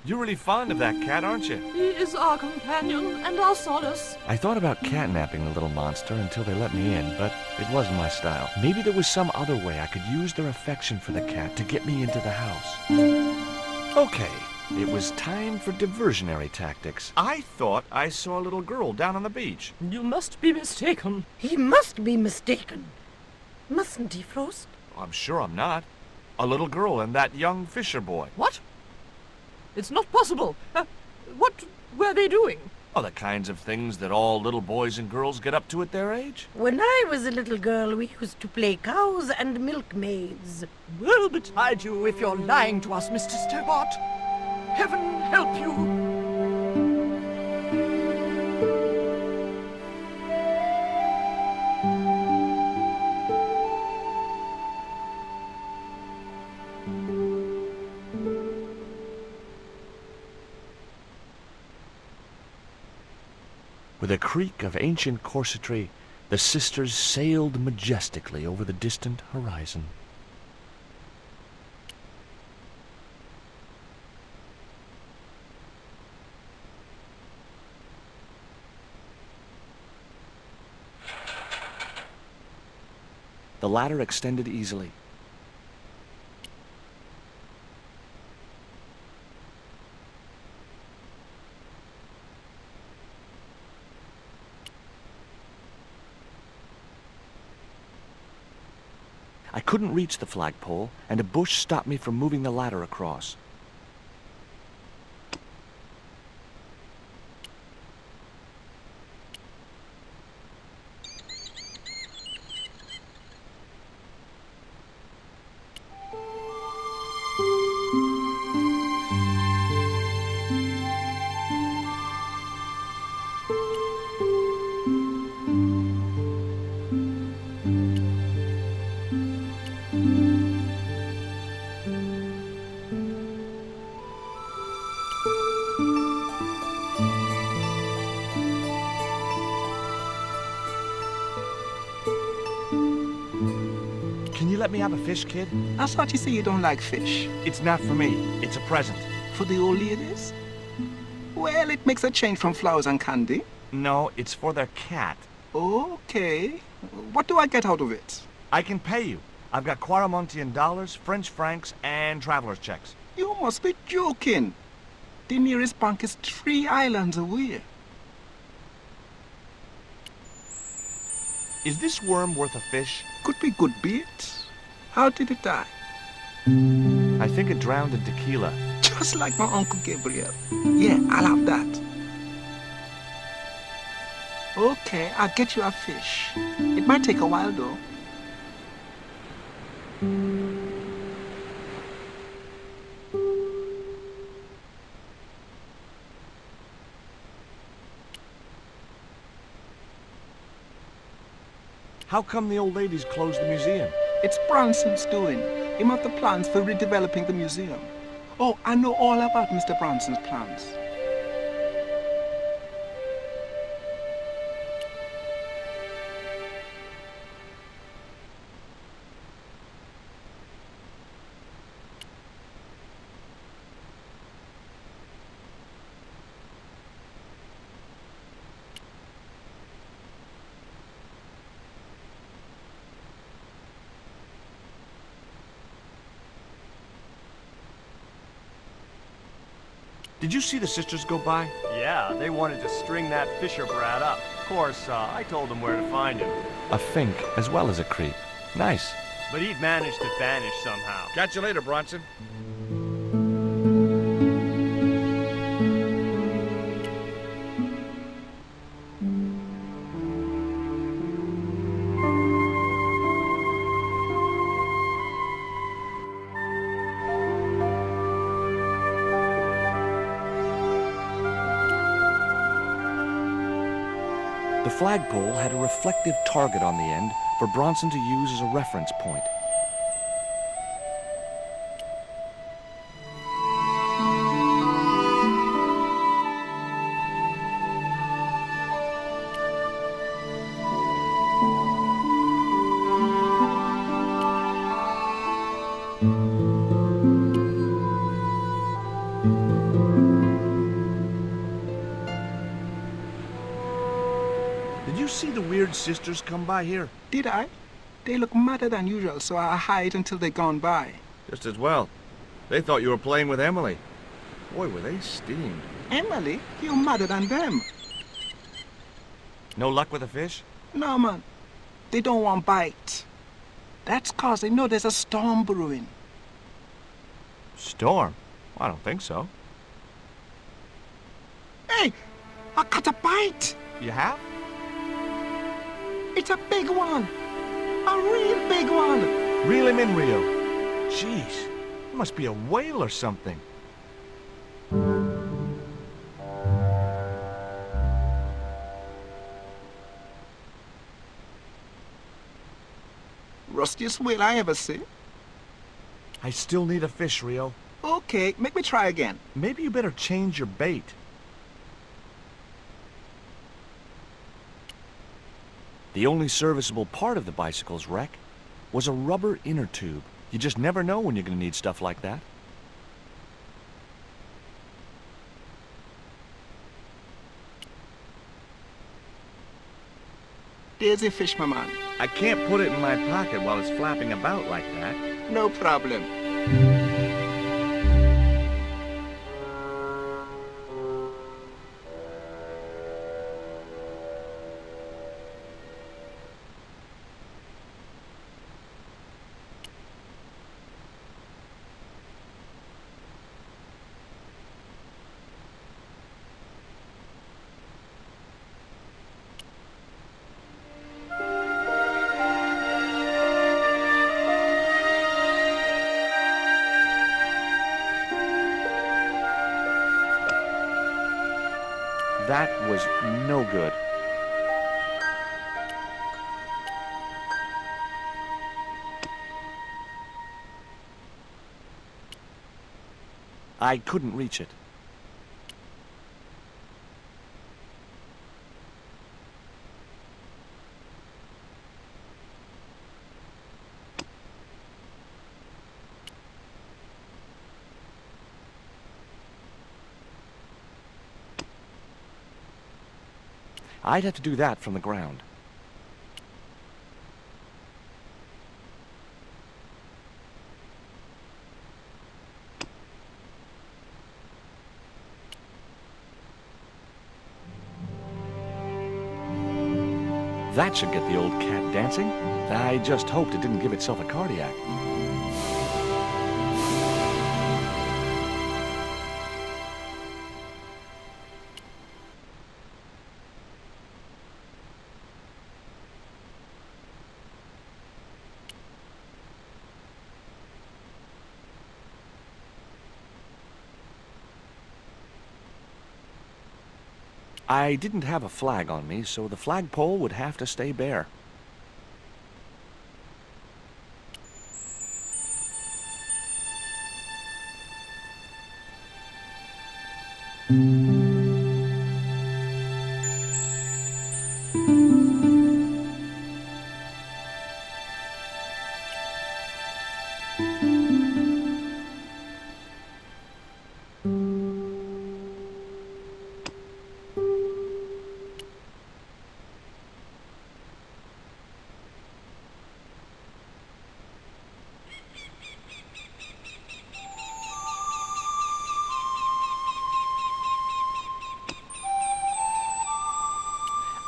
You're really fond of that cat, aren't you? He is our companion and our solace. I thought about catnapping the little monster until they let me in, but it wasn't my style. Maybe there was some other way I could use their affection for the cat to get me into the house. Okay, it was time for diversionary tactics. I thought I saw a little girl down on the beach. You must be mistaken. He must be mistaken. Mustn't he, Frost? I'm sure I'm not. A little girl and that young fisher boy. What? It's not possible. What were they doing? Oh, the kinds of things that all little boys and girls get up to at their age. When I was a little girl, we used to play cows and milkmaids. Woe betide you if you're lying to us, Mr. Stobart. Heaven help you. With a creak of ancient corsetry, the sisters sailed majestically over the distant horizon. The ladder extended easily. I couldn't reach the flagpole, and a bush stopped me from moving the ladder across. Can you let me have a fish, kid? I thought you say you don't like fish. It's not for me. It's a present. For the old ladies? Well, it makes a change from flowers and candy. No, it's for their cat. Okay. What do I get out of it? I can pay you. I've got Quaramontian dollars, French francs, and traveler's checks. You must be joking. The nearest bank is 3 islands away. Is this worm worth a fish? Could be good bait. How did it die? I think it drowned in tequila. Just like my Uncle Gabriel. Yeah, I'll have that. Okay, I'll get you a fish. It might take a while, though. How come the old ladies closed the museum? It's Branson's doing. Him have the plans for redeveloping the museum. Oh, I know all about Mr. Branson's plans. Did you see the sisters go by? Yeah, they wanted to string that Fisher brat up. Of course, I told them where to find him. A fink as well as a creep. Nice. But he'd managed to vanish somehow. Catch you later, Bronson. The flagpole had a reflective target on the end for Bronson to use as a reference point. sisters come by here? Did I? They look madder than usual, so I hide until they gone by. Just as well. They thought you were playing with Emily. Boy, were they steamed. Emily, you're madder than them. No luck with the fish? No, man. They don't want bite. That's 'cause they know there's a storm brewing. Storm? I don't think so. Hey, I caught a bite. You have? It's a big one. A real big one. Reel him in, Rio. Jeez, it must be a whale or something. Rustiest whale I ever see. I still need a fish, Rio. Okay, make me try again. Maybe you better change your bait. The only serviceable part of the bicycle's wreck was a rubber inner tube. You just never know when you're going to need stuff like that. There's a fish, my man. I can't put it in my pocket while it's flapping about like that. No problem. That was no good. I couldn't reach it. I'd have to do that from the ground. That should get the old cat dancing. I just hoped it didn't give itself a cardiac. I didn't have a flag on me, so the flagpole would have to stay bare.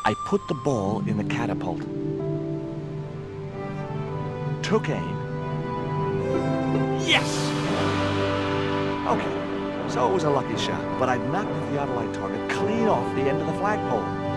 I put the ball in the catapult. Took aim. Yes! Okay, so it was a lucky shot, but I'd knocked the theodolite target clean off the end of the flagpole.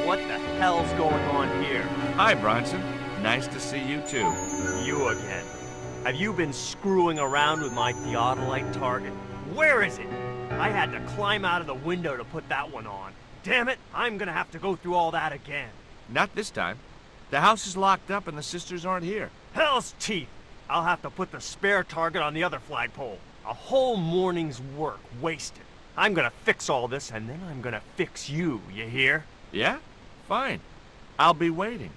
What the hell's going on here? Hi, Bronson. Nice to see you, too. You again. Have you been screwing around with my theodolite target? Where is it? I had to climb out of the window to put that one on. Damn it, I'm gonna have to go through all that again. Not this time. The house is locked up and the sisters aren't here. Hell's teeth! I'll have to put the spare target on the other flagpole. A whole morning's work wasted. I'm gonna fix all this, and then I'm gonna fix you, you hear? Yeah? Fine. I'll be waiting.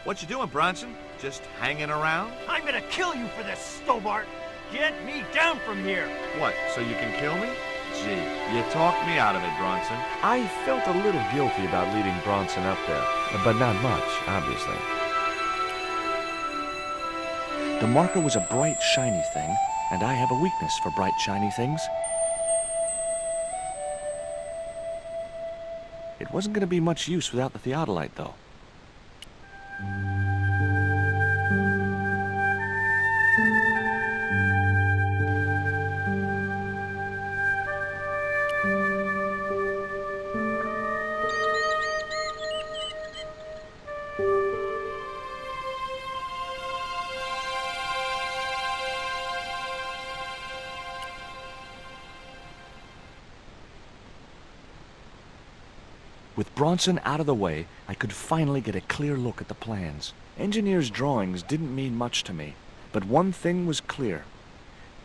What you doing, Bronson? Just hanging around? I'm gonna kill you for this, Stobart! Get me down from here! What, so you can kill me? Gee, you talked me out of it, Bronson. I felt a little guilty about leading Bronson up there, but not much, obviously. The marker was a bright, shiny thing, and I have a weakness for bright, shiny things. It wasn't going to be much use without the theodolite, though. With Bronson out of the way, I could finally get a clear look at the plans. Engineers' drawings didn't mean much to me, but one thing was clear.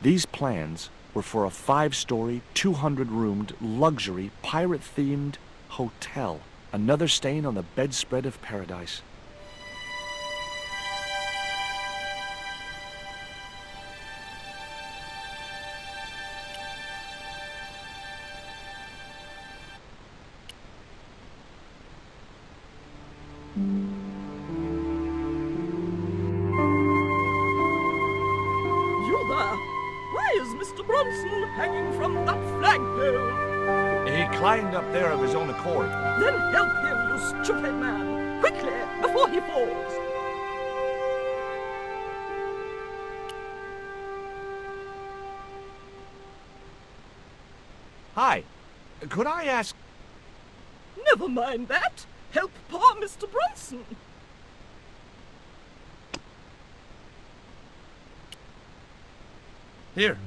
These plans were for a 5-story, 200-roomed, luxury, pirate-themed hotel. Another stain on the bedspread of paradise. You there? Why is Mr. Bronson hanging from that flagpole? He climbed up there of his own accord. Then help him, you stupid man! Quickly, before he falls! Hi. Could I ask... Never mind that. Help poor Mr. Bronson. Here,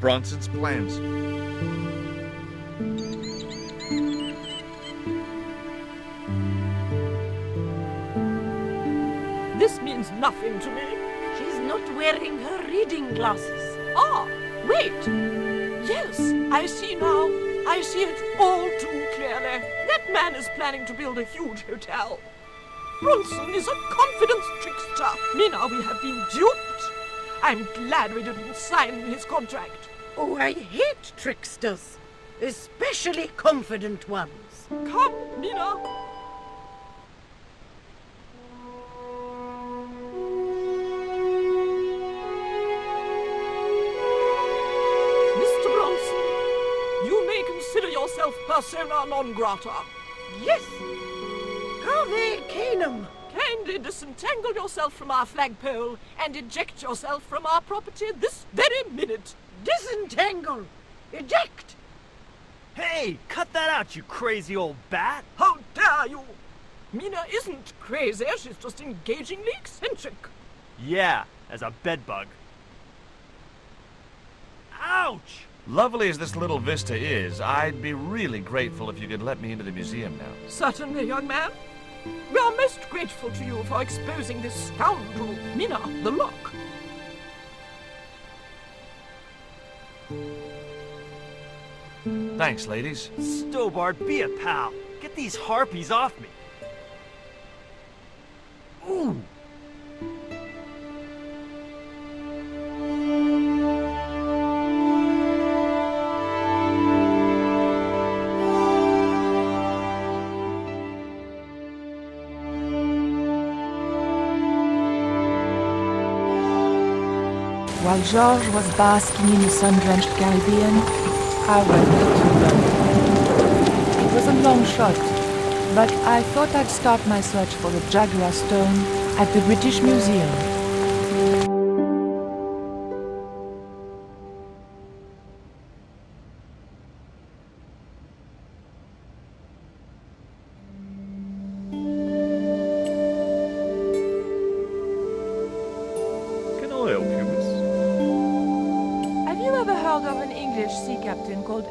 Bronson's plans. This means nothing to me. She's not wearing her reading glasses. Ah, wait. Yes, I see now. I see it all too clearly. That man is planning to build a huge hotel. Bronson is a confidence trickster. Mina, we have been duped. I'm glad we didn't sign his contract. Oh, I hate tricksters, especially confident ones. Come, Mina. Mr. Bronson, you may consider yourself persona non grata. Yes, Cave Canum. Kindly disentangle yourself from our flagpole and eject yourself from our property this very minute. Disentangle. Eject. Hey, cut that out, you crazy old bat! How dare you! Mina isn't crazy, she's just engagingly eccentric. Yeah, as a bedbug. Ouch! Lovely as this little vista is, I'd be really grateful if you could let me into the museum now. Certainly, young man. We are most grateful to you for exposing this scoundrel, Mina, the lock. Thanks, ladies. Stobart, be a pal. Get these harpies off me. Ooh! While George was basking in the sun-drenched Caribbean, I went to London. It was a long shot, but I thought I'd start my search for the Jaguar Stone at the British Museum. While George was basking in the sun-drenched Caribbean, I went to London. It was a long shot, but I thought I'd start my search for the Jaguar Stone at the British Museum. 'Cause George was basking in the sun-drenched Caribbean, I went to London. It was a long shot, but I thought I'd start my search for the Jaguar Stone at the British Museum.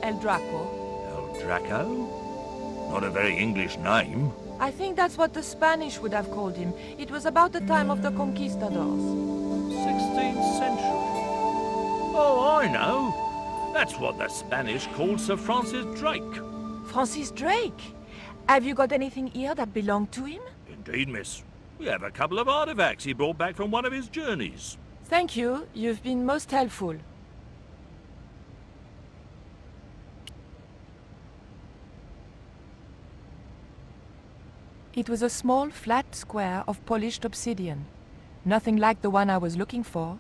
El Draco. El Draco? Not a very English name. I think that's what the Spanish would have called him. It was about the time of the conquistadors. 16th century. Oh, I know. That's what the Spanish called Sir Francis Drake. Francis Drake? Have you got anything here that belonged to him? Indeed, miss. We have a couple of artifacts he brought back from one of his journeys. Thank you. You've been most helpful. It was a small, flat square of polished obsidian. Nothing like the one I was looking for.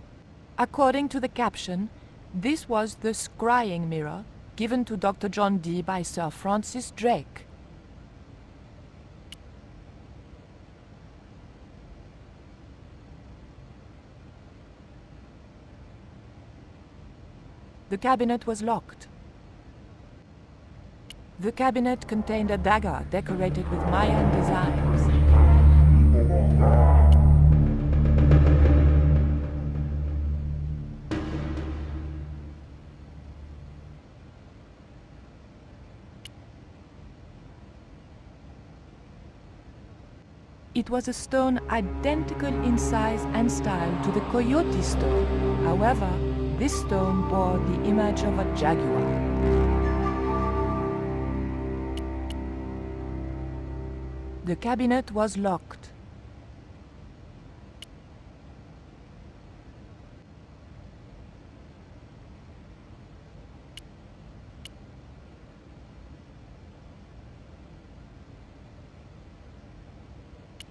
According to the caption, this was the scrying mirror given to Dr. John Dee by Sir Francis Drake. The cabinet was locked. The cabinet contained a dagger decorated with Mayan designs. It was a stone identical in size and style to the Coyote stone. However, this stone bore the image of a jaguar. The cabinet was locked.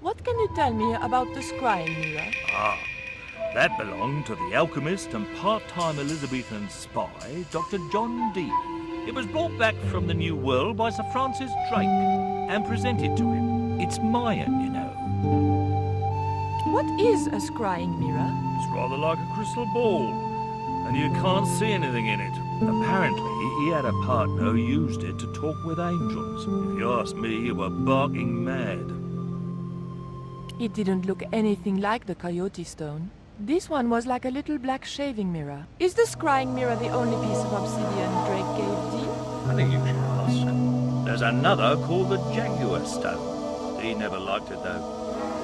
What can you tell me about the scrying mirror? Ah, that belonged to the alchemist and part-time Elizabethan spy, Dr. John Dee. It was brought back from the New World by Sir Francis Drake and presented to him. It's Mayan, you know. What is a scrying mirror? It's rather like a crystal ball, and you can't see anything in it. Apparently, he had a partner who used it to talk with angels. If you ask me, you were barking mad. It didn't look anything like the Coyote stone. This one was like a little black shaving mirror. Is the scrying mirror the only piece of obsidian Drake gave Dee? Funny you should ask. There's another called the Jaguar stone. He never liked it, though.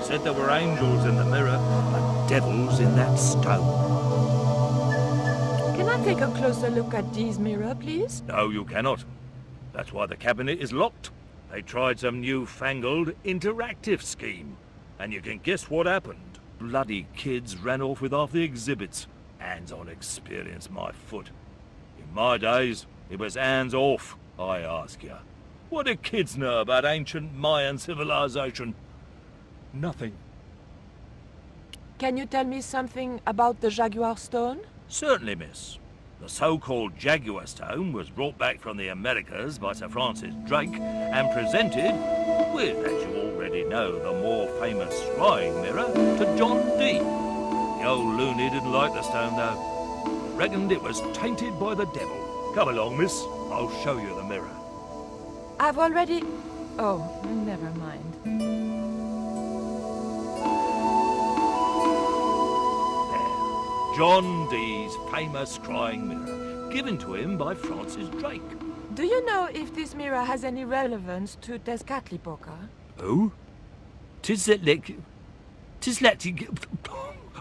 He said there were angels in the mirror, but devils in that stone. Can I take a closer look at Dee's mirror, please? No, you cannot. That's why the cabinet is locked. They tried some newfangled interactive scheme. And you can guess what happened. Bloody kids ran off with half the exhibits. Hands-on experience, my foot. In my days, it was hands off, I ask you. What do kids know about ancient Mayan civilization? Nothing. Can you tell me something about the Jaguar stone? Certainly, miss. The so-called Jaguar stone was brought back from the Americas by Sir Francis Drake and presented with, as you already know, the more famous scrying mirror to John Dee. The old loony didn't like the stone, though. Reckoned it was tainted by the devil. Come along, miss. I'll show you the mirror. I've already... Oh, never mind. John Dee's famous scrying mirror, given to him by Francis Drake. Do you know if this mirror has any relevance to Tezcatlipoca? Oh?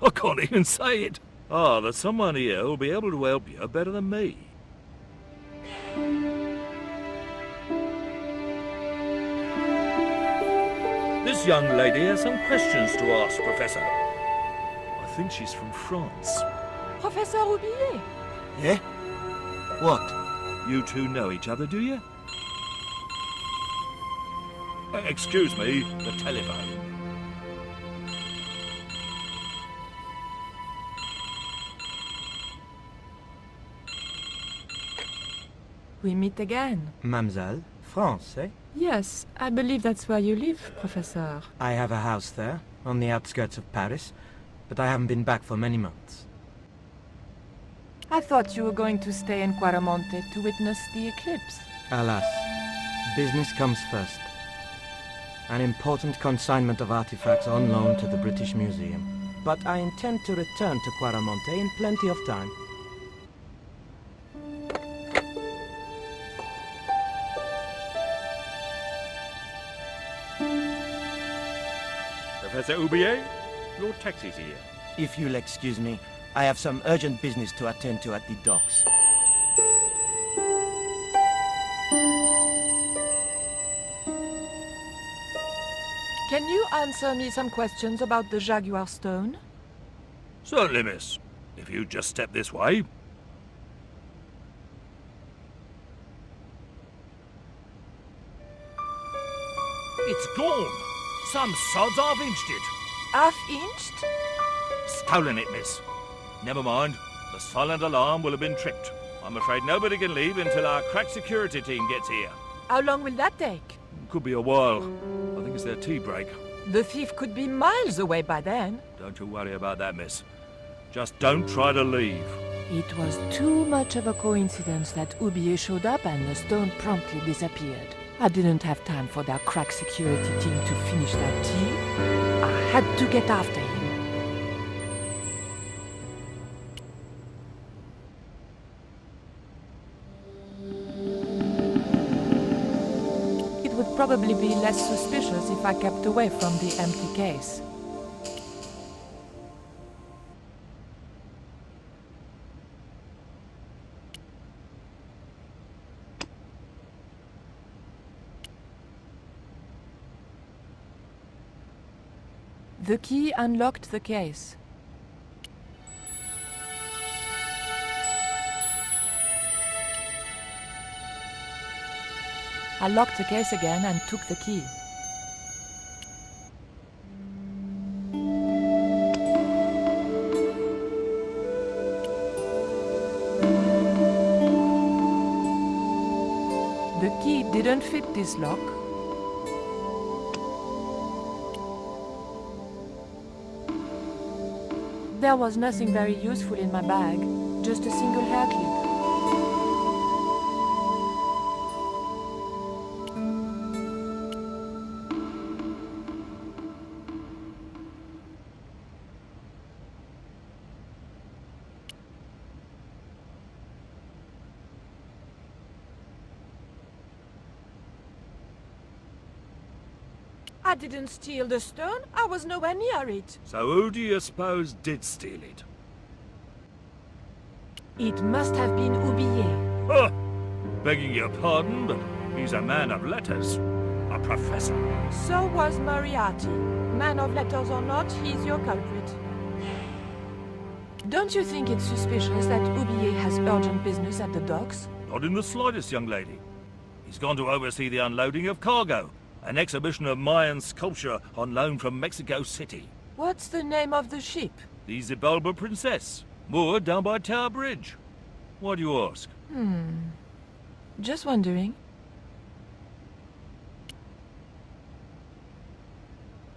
I can't even say it. Ah, there's someone here who'll be able to help you better than me. This young lady has some questions to ask, Professor. I think she's from France. Professor Roubillet? Yeah? What? You two know each other, do you? Excuse me, the telephone. We meet again. Mademoiselle, France, eh? Yes, I believe that's where you live, Professor. I have a house there, on the outskirts of Paris, but I haven't been back for many months. I thought you were going to stay in Quaramonte to witness the eclipse. Alas, business comes first. An important consignment of artifacts on loan to the British Museum. But I intend to return to Quaramonte in plenty of time. Professor Oublier, your taxi's here. If you'll excuse me, I have some urgent business to attend to at the docks. Can you answer me some questions about the Jaguar stone? Certainly, miss. If you just step this way. It's gone. Some sods alf-inched it. Alf-inched? Stolen it, miss. Never mind. The silent alarm will have been tripped. I'm afraid nobody can leave until our crack security team gets here. How long will that take? Could be a while. I think it's their tea break. The thief could be miles away by then. Don't you worry about that, miss. Just don't try to leave. It was too much of a coincidence that Oublier showed up and the stone promptly disappeared. I didn't have time for their crack security team to finish their tea. I had to get after him. It would probably be less suspicious if I kept away from the empty case. The key unlocked the case. I locked the case again and took the key. The key didn't fit this lock. There was nothing very useful in my bag, just a single hair clip. I didn't steal the stone. I was nowhere near it. So who do you suppose did steal it? It must have been Oublier. Huh! Begging your pardon, but he's a man of letters. A professor. So was Moriarty. Man of letters or not, he's your culprit. Don't you think it's suspicious that Oublier has urgent business at the docks? Not in the slightest, young lady. He's gone to oversee the unloading of cargo. An exhibition of Mayan sculpture on loan from Mexico City. What's the name of the ship? The Xibalba Princess, moored down by Tower Bridge. Why do you ask? Just wondering.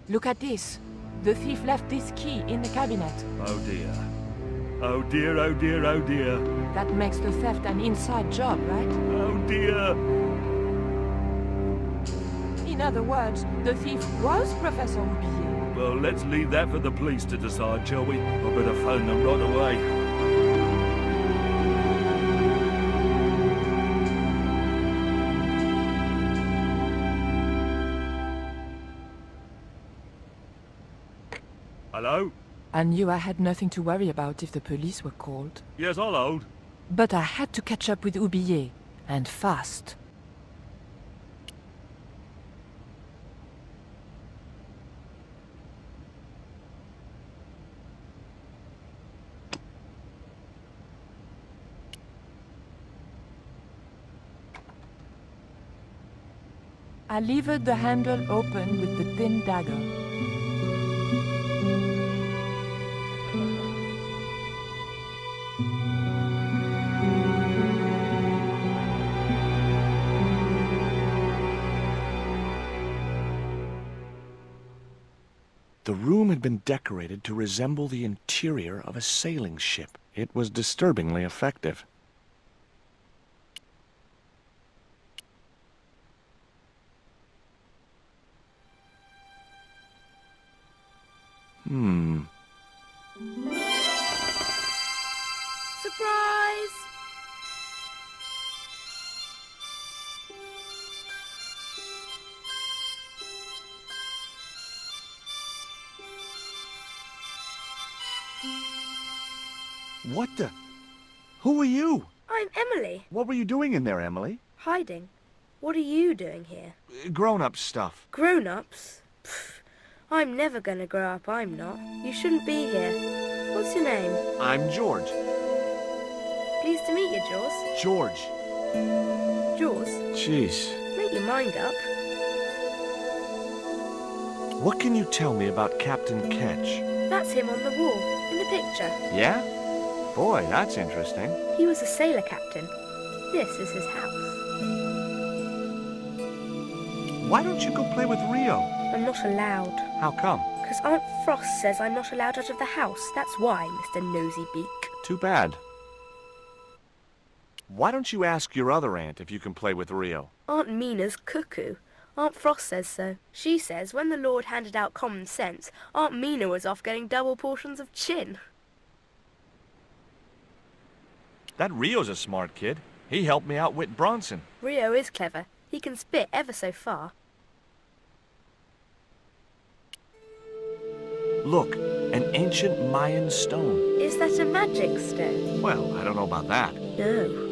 Look at this. The thief left this key in the cabinet. Oh dear. Oh dear, oh dear, oh dear. That makes the theft an inside job, right? Oh dear. In other words, the thief was Professor Oublier. Well, let's leave that for the police to decide, shall we? I better phone them right away. Hello? I knew I had nothing to worry about if the police were called. Yes, I'll hold. But I had to catch up with Oublier, and fast. I levered the handle open with the thin dagger. The room had been decorated to resemble the interior of a sailing ship. It was disturbingly effective. Surprise! What the? Who are you? I'm Emily. What were you doing in there, Emily? Hiding. What are you doing here? Grown-up stuff. Grown-ups? Pfft, I'm never gonna grow up, I'm not. You shouldn't be here. What's your name? I'm George. Pleased to meet you, Jaws. George. Jaws, Jeez. make your mind up. What can you tell me about Captain Ketch? That's him on the wall, in the picture. Yeah? Boy, that's interesting. He was a sailor captain. This is his house. Why don't you go play with Rio? I'm not allowed. How come? Because Aunt Frost says I'm not allowed out of the house. That's why, Mr. Nosy Beak. Too bad. Why don't you ask your other aunt if you can play with Rio? Aunt Mina's cuckoo. Aunt Frost says so. She says when the Lord handed out common sense, Aunt Mina was off getting double portions of chin. That Rio's a smart kid. He helped me outwit Bronson. Rio is clever. He can spit ever so far. Look, an ancient Mayan stone. Is that a magic stone? Well, I don't know about that. No.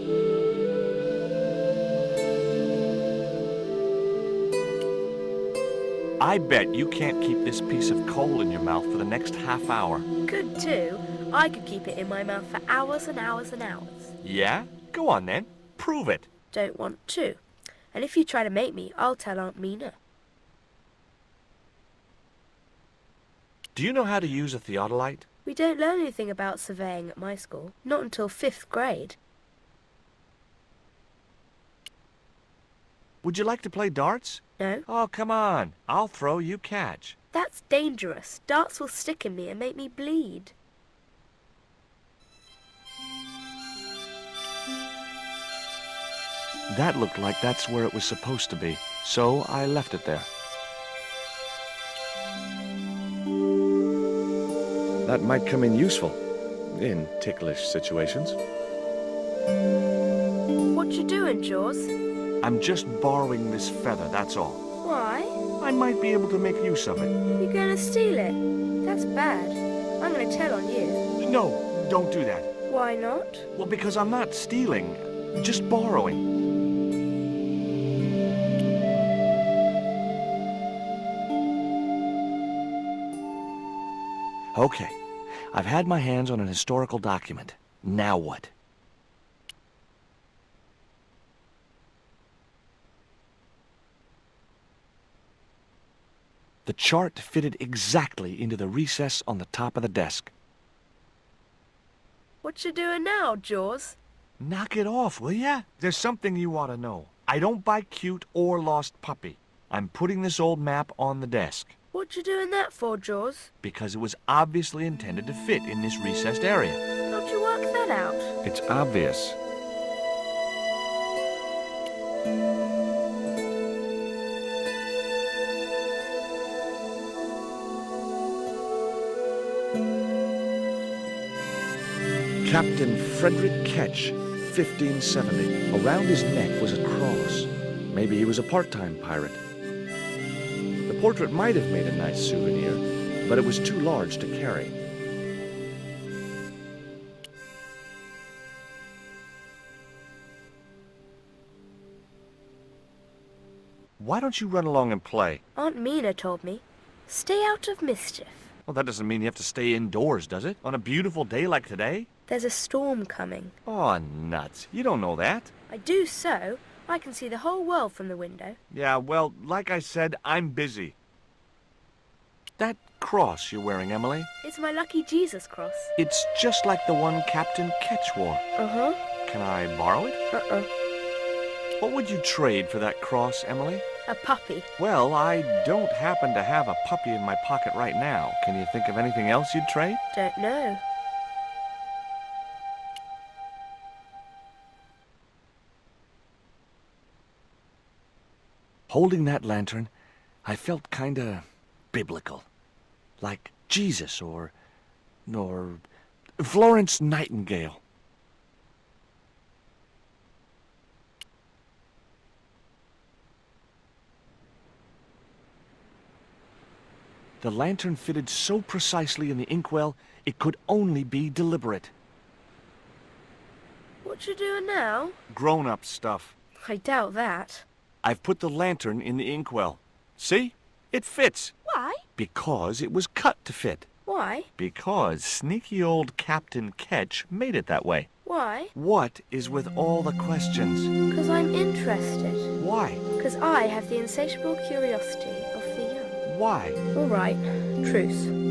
I bet you can't keep this piece of coal in your mouth for the next half hour. Could too. I could keep it in my mouth for hours and hours and hours. Yeah? Go on then. Prove it. Don't want to. And if you try to make me, I'll tell Aunt Mina. Do you know how to use a theodolite? We don't learn anything about surveying at my school. Not until 5th grade. Would you like to play darts? No? Oh, come on. I'll throw, you catch. That's dangerous. Darts will stick in me and make me bleed. That looked like that's where it was supposed to be, so I left it there. That might come in useful, in ticklish situations. What you doing, Jaws? I'm just borrowing this feather, that's all. Why? I might be able to make use of it. You're gonna steal it? That's bad. I'm gonna tell on you. No, don't do that. Why not? Well, because I'm not stealing, just borrowing. Okay, I've had my hands on an historical document. Now what? The chart fitted exactly into the recess on the top of the desk. What you doing now, Jaws? Knock it off, will ya? There's something you ought to know. I don't buy cute or lost puppy. I'm putting this old map on the desk. What you doing that for, Jaws? Because it was obviously intended to fit in this recessed area. How'd you work that out? It's obvious. Captain Frederick Ketch, 1570. Around his neck was a cross. Maybe he was a part-time pirate. The portrait might have made a nice souvenir, but it was too large to carry. Why don't you run along and play? Aunt Mina told me. Stay out of mischief. Well, that doesn't mean you have to stay indoors, does it? On a beautiful day like today? There's a storm coming. Oh, nuts. You don't know that. I do so. I can see the whole world from the window. Yeah, well, like I said, I'm busy. That cross you're wearing, Emily, It's my lucky Jesus cross. it's just like the one Captain Ketch wore. Uh-huh. Can I borrow it? Uh-uh. What would you trade for that cross, Emily? A puppy. Well, I don't happen to have a puppy in my pocket right now. Can you think of anything else you'd trade? Don't know. Holding that lantern, I felt kinda biblical. Like Jesus or Florence Nightingale. The lantern fitted so precisely in the inkwell, it could only be deliberate. What you doing now? Grown-up stuff. I doubt that. I've put the lantern in the inkwell. See? It fits. Why? Because it was cut to fit. Why? Because sneaky old Captain Ketch made it that way. Why? What is with all the questions? 'Cause I'm interested. Why? 'Cause I have the insatiable curiosity of the young. Why? All right. Truce.